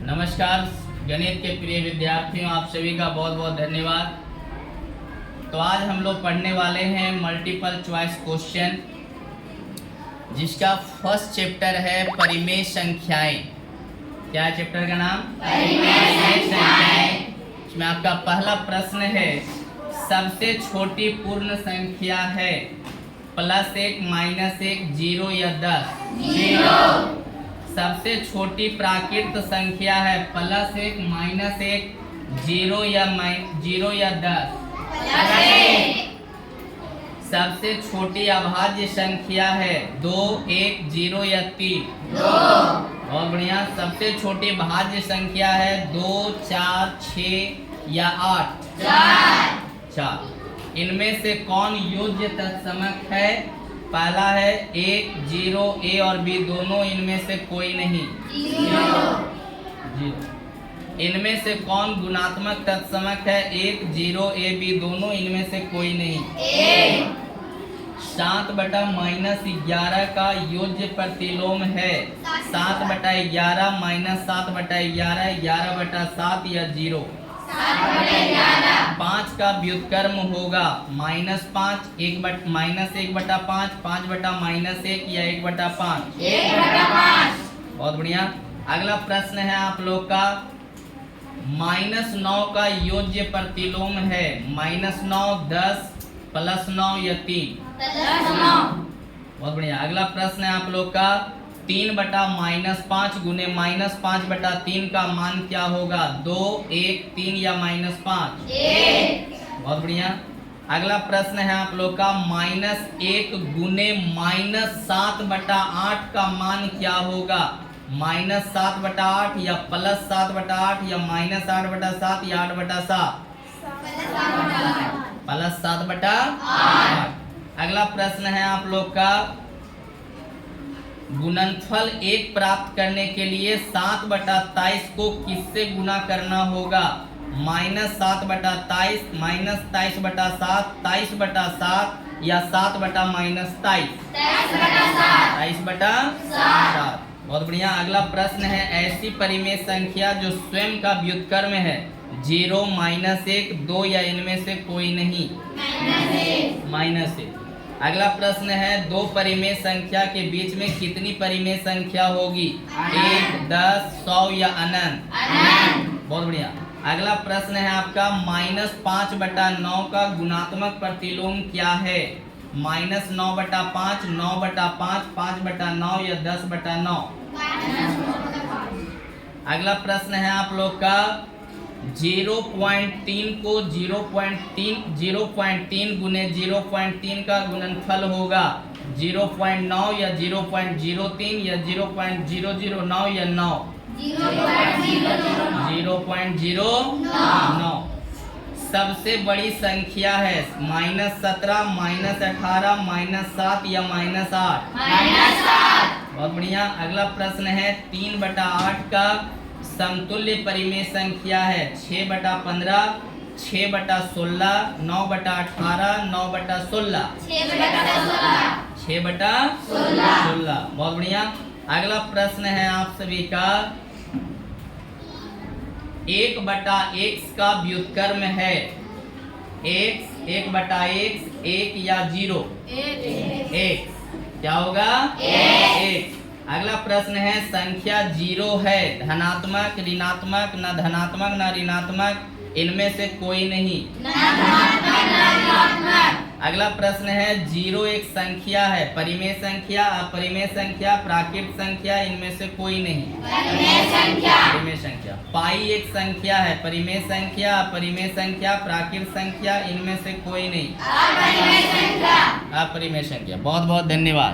नमस्कार गणित के प्रिय विद्यार्थियों, आप सभी का बहुत बहुत धन्यवाद। तो आज हम लोग पढ़ने वाले हैं मल्टीपल चॉइस क्वेश्चन, जिसका फर्स्ट चैप्टर है परिमेय संख्याएं। क्या है चैप्टर का नाम? परिमेय संख्याएं। इसमें आपका पहला प्रश्न है, सबसे छोटी पूर्ण संख्या है +1, -1, 0 या 10? 0। सबसे छोटी प्राकृत संख्या है +1, -1, 0 या 10? सबसे छोटी अभाज्य संख्या है 2, 1, 0 या 3? 2। बहुत बढ़िया। सबसे छोटी भाज्य संख्या है 2, 4, 6 या 8? 4। इनमें से कौन योज्य तत्समक है? पहला है 1, 0, A और B दोनों, इनमें से कोई नहीं। 0। इनमें से कौन गुणात्मक तत्समक है? 1, 0, A, B दोनों, इनमें से कोई नहीं। 7/-11 का योज्य प्रतिलोम है 7/11 - 7/11, 11/7 या 0? 5 का व्युत्क्रम होगा -5, -1/5, 5/-1 या 1/5? 1/5। बहुत बढ़िया। अगला प्रश्न है आप लोग का, -9 का योज्य प्रतिलोम है -9, 10, +9 या 3? 9। बहुत बढ़िया। अगला प्रश्न है आप लोग का, 3/-5 गुने -5/3 का मान क्या होगा? 2, 1, 3 या -5? 1। बहुत बढ़िया। अगला प्रश्न है आप लोग का, -1 गुने -7/8 का मान क्या होगा? -7/8 या +7/8 या -8/7 या 8/7? +7/8। अगला प्रश्न है आप लोग का, गुणनफल 1 प्राप्त करने के लिए 7/23 को किससे गुणा करना होगा? -7/23, -23/7, 23/7 या 7/-23? 23/7। बहुत बढ़िया। अगला प्रश्न है, ऐसी परिमेय संख्या जो स्वयं का व्युत्क्रम है 0, -1, 2 या इनमें से कोई नहीं? -1। अगला प्रश्न है, दो परिमेय संख्या के बीच में कितनी परिमेय संख्या होगी? 1, 10, 100 या अनंत? बहुत बढ़िया। अगला प्रश्न है आपका, -5/9 का गुणात्मक प्रतिलोम क्या है? -9/5, 9/5, 5/9 या 10/9? अगला प्रश्न है आप लोग का, 0.3 को 0.3 गुने 0.3 का गुणनफल होगा 0.9 या 0.03 या 0.009 या 9? 0.09। सबसे बड़ी संख्या है -17, -18, -7 या -8? -8। बहुत बढ़िया। अगला प्रश्न है, 3/8 का समतुल्य परिमेय संख्या है 6/15, 6/16, 9/18, 9/16? 6/16। बहुत बढ़िया। अगला प्रश्न है आप सभी का, 1/x का व्युत्क्रम है 1/x, 1 या 0? 1। क्या होगा? 1। अगला प्रश्न है, संख्या 0 है धनात्मक, ऋणात्मक, न धनात्मक न ऋणात्मक, इनमें से कोई नहीं? अगला प्रश्न है, 0 एक संख्या है परिमेय संख्या, अपरिमेय संख्या, प्राकृत संख्या, इनमें से कोई नहीं? परिमेय संख्या। पाई एक संख्या है परिमेय संख्या, अपरिमेय संख्या, प्राकृत संख्या, इनमें से कोई नहीं? अपरिमेय संख्या। बहुत बहुत धन्यवाद।